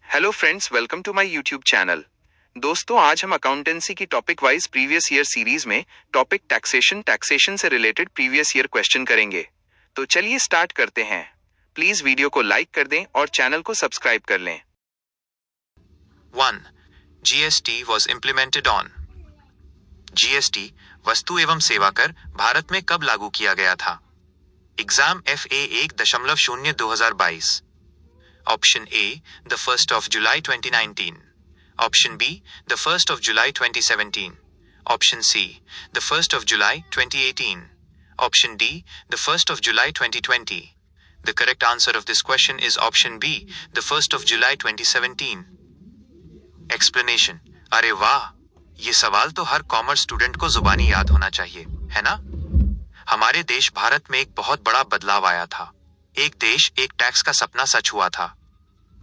Hello friends, welcome to my YouTube channel. दोस्तों, आज हम अकाउंटेंसी की topic wise previous year series में टॉपिक टैक्सेशन से रिलेटेड प्रीवियस ईयर क्वेश्चन करेंगे। तो चलिए स्टार्ट करते हैं। प्लीज वीडियो को लाइक कर दें और चैनल को सब्सक्राइब कर लें। 1. GST was implemented on. GST वस्तु एवं सेवा कर भारत में कब लागू किया गया था? Exam FA 1.0 2022। Option A the 1st of July 2019, option B the 1st of July 2017, option C the 1st of July 2018, option D the 1st of July 2020. The correct answer of this question is option B the 1st of July 2017. Explanation. अरे वाह, ये सवाल तो हर commerce student को जुबानी याद होना चाहिए, है ना? हमारे देश भारत में एक बहुत बड़ा बदलाव आया था। एक देश एक टैक्स का सपना सच हुआ था।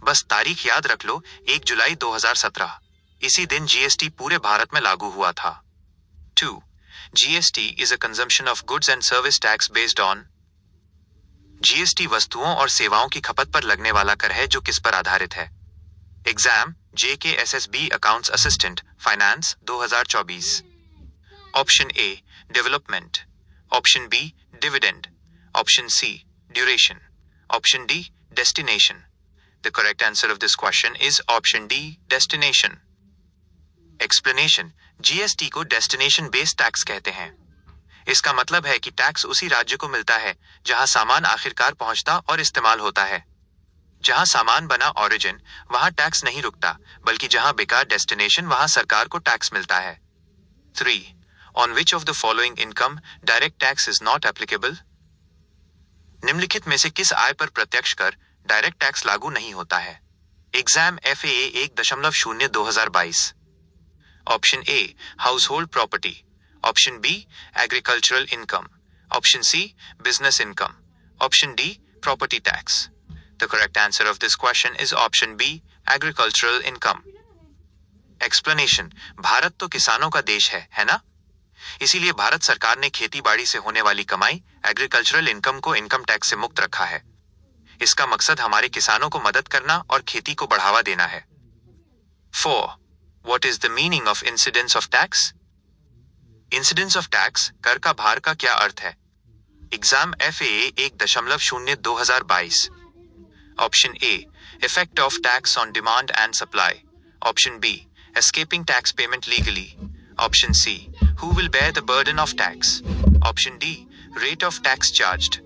बस तारीख याद रख लो, 1 जुलाई 2017। इसी दिन GST पूरे भारत में लागू हुआ था। 2. GST is a consumption of goods and service tax based on. GST वस्तुओं और सेवाओं की खपत पर लगने वाला कर है जो किस पर आधारित है? Exam JKSSB accounts assistant finance 2024। Option A development, option B dividend, option C duration, option D destination. The correct answer of this question is option D destination. Explanation. GST को डेस्टिनेशन बेस्ड टैक्स कहते हैं। इसका मतलब है कि tax उसी राज्य को मिलता है जहां सामान आखिरकार पहुंचता और इस्तेमाल होता है। जहां सामान बना ओरिजिन, वहां टैक्स नहीं रुकता, बल्कि जहां बिका डेस्टिनेशन, वहां सरकार को टैक्स मिलता है। 3. On which of the following income direct tax is not applicable? निम्नलिखित में से किस आय पर प्रत्यक्ष कर डायरेक्ट टैक्स लागू नहीं होता है? Exam FAA 1.0 2022। Option A house hold property, option B agricultural income, option C business income, option D property tax. The correct answer of this question is option B, agricultural income. Explanation. Bharat तो किसानों का देश है ना? इसीलिए भारत सरकार ने खेती बाड़ी से होने वाली कमाई, एग्रीकल्चरल इनकम को इनकम टैक्स से मुक्त रखा है। इसका मकसद हमारे किसानों को मदद करना और खेती को बढ़ावा देना है। 4. What is the meaning of incidence of tax? Incidence of tax, कर का भार का क्या अर्थ है? Exam FAA 1.0 2022। Option A effect of tax on demand and supply, option B escaping tax payment legally, option C who will bear the burden of tax, option D rate of tax charged.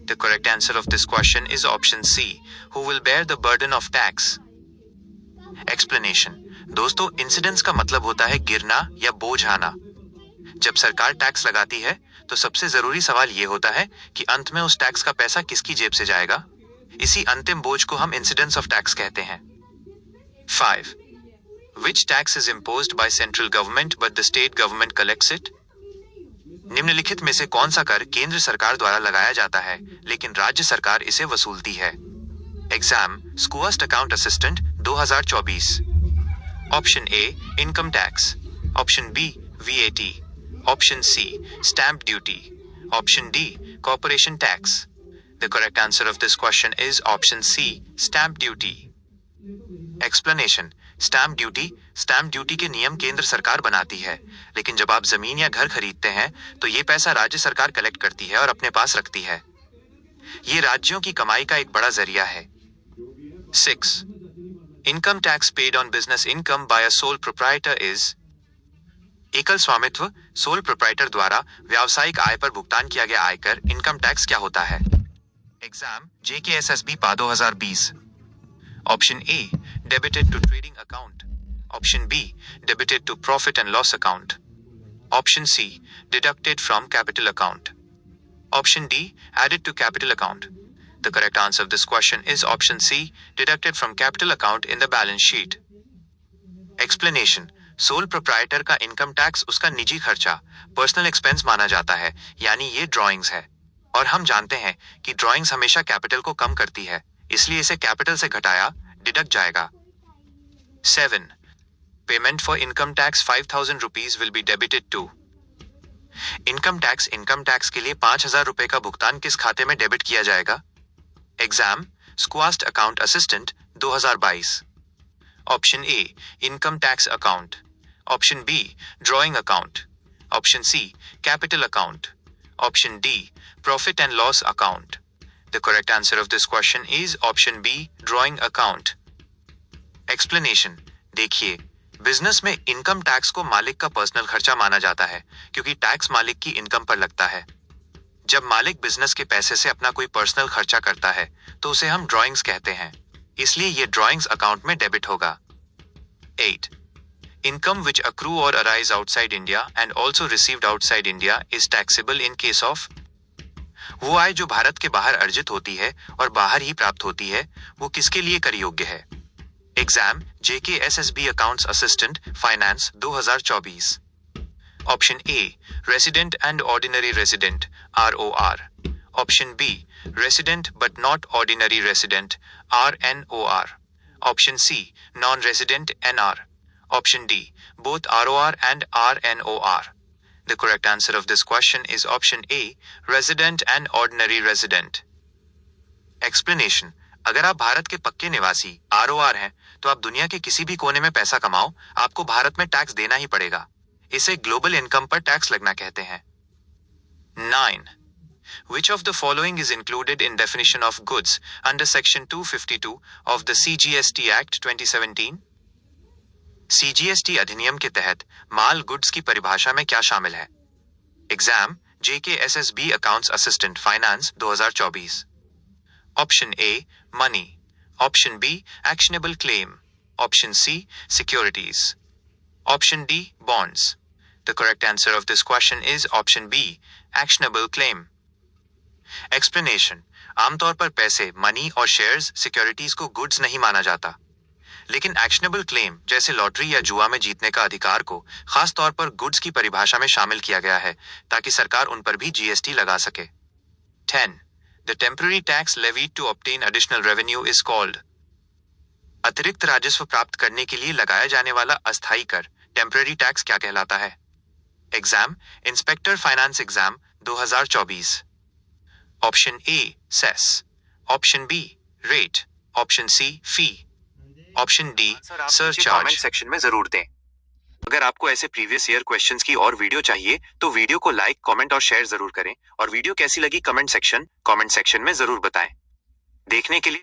The correct answer of this question is option C who will bear the burden of tax. Explanation. दोस्तों, incidence का मतलब होता है गिरना या बोझ आना। जब सरकार टैक्स लगाती है तो सबसे जरूरी सवाल यह होता है कि अंत में उस टैक्स का पैसा किसकी जेब से जाएगा। इसी अंतिम बोझ को हम इंसिडेंस ऑफ टैक्स कहते हैं। 5. Which tax is imposed by central government but the state government collects it? निम्नलिखित में से कौन सा कर केंद्र सरकार द्वारा लगाया जाता है लेकिन राज्य सरकार इसे वसूलती है? एग्जाम स्कूअस्ट account assistant 2024। Option A income tax, option B VAT, option C stamp duty, option D corporation tax. The correct answer of this question is option C, stamp duty. Explanation. Stamp duty के नियम केंद्र सरकार बनाती है, लेकिन जब आप जमीन या घर खरीदते हैं तो ये पैसा राज्य सरकार कलेक्ट करती है और अपने पास रखती है। ये राज्यों की कमाई का एक बड़ा जरिया है। 6. Income tax paid on business income by a sole proprietor is. एकल स्वामित्व सोल प्रोप्राइटर द्वारा व्यावसायिक आय पर भुगतान किया गया आयकर इनकम टैक्स क्या होता है? Exam JKSSB PA 2020। Option A debited to trading account, option B debited to profit and loss account, option C deducted from capital account, option D added to capital account. The correct answer of this question is option C deducted from capital account in the balance sheet. Explanation. Sole proprietor का income tax उसका निजी खर्चा, personal expense माना जाता है, यानी ये drawings है। और हम जानते हैं कि ड्राइंग्स हमेशा कैपिटल को कम करती है, इसलिए इसे कैपिटल से घटाया डिडक्ट जाएगा। 7. Payment for income tax 5,000 rupees will be debited to. Income tax के लिए 5,000 रुपए का भुगतान किस खाते में डेबिट किया जाएगा? एग्जाम स्क्वास्ट account assistant 2022। Option a income tax account, option b drawing account, option c capital account, option d profit and loss account. The correct answer of this question is option b drawing account. Explanation देखिए, business में income tax को मालिक का personal खर्चा माना जाता है क्योंकि टैक्स मालिक की इनकम पर लगता है। जब मालिक बिजनेस के पैसे से अपना कोई पर्सनल खर्चा करता है तो उसे हम ड्रॉइंग्स कहते हैं, इसलिए ये ड्रॉइंग्स अकाउंट में डेबिट होगा। 8. इनकम विच अक्रू और arise outside India and also received outside India is taxable in case of. वो आय जो भारत के बाहर अर्जित होती है और बाहर ही प्राप्त होती है वो किसके लिए कर योग्य है। Exam JKSSB accounts assistant finance 2024। Option A resident and ordinary resident ROR, option B resident but not ordinary resident RNOR, option C non resident NR, option D both ROR and RNOR. The correct answer of this question is option A resident and ordinary resident. Explanation: अगर आप भारत के पक्के निवासी ROR हैं तो आप दुनिया के किसी भी कोने में पैसा कमाओ आपको भारत में टैक्स देना ही पड़ेगा। इसे ग्लोबल इनकम पर टैक्स लगना कहते हैं। 9. Which of the following is included in definition of goods under section 252 of the CGST Act 2017? CGST अधिनियम के तहत माल गुड्स की परिभाषा में क्या शामिल है। Exam JKSSB accounts assistant finance 2024। Option A money, option B actionable claim, option C securities, option D bonds. The correct answer of this question is option B actionable claim. Explanation: आमतौर पर पैसे money और shares securities को goods नहीं माना जाता, लेकिन actionable claim जैसे लॉटरी या जुआ में जीतने का अधिकार को खास तौर पर गुड्स की परिभाषा में शामिल किया गया है ताकि सरकार उन पर भी GST लगा सके। 10. The temporary tax levied to obtain additional revenue is called. अतिरिक्त राजस्व प्राप्त करने के लिए लगाया जाने वाला अस्थायी कर टेम्पररी टैक्स क्या कहलाता है। Exam inspector finance exam 2024। Option A cess, option B rate, option C fee, option D surcharge. Comment section में जरूर दें। अगर आपको ऐसे प्रीवियस ईयर क्वेश्चंस की और वीडियो चाहिए तो वीडियो को लाइक, कमेंट और शेयर जरूर करें और वीडियो कैसी लगी कमेंट सेक्शन में जरूर बताएं। देखने के लिए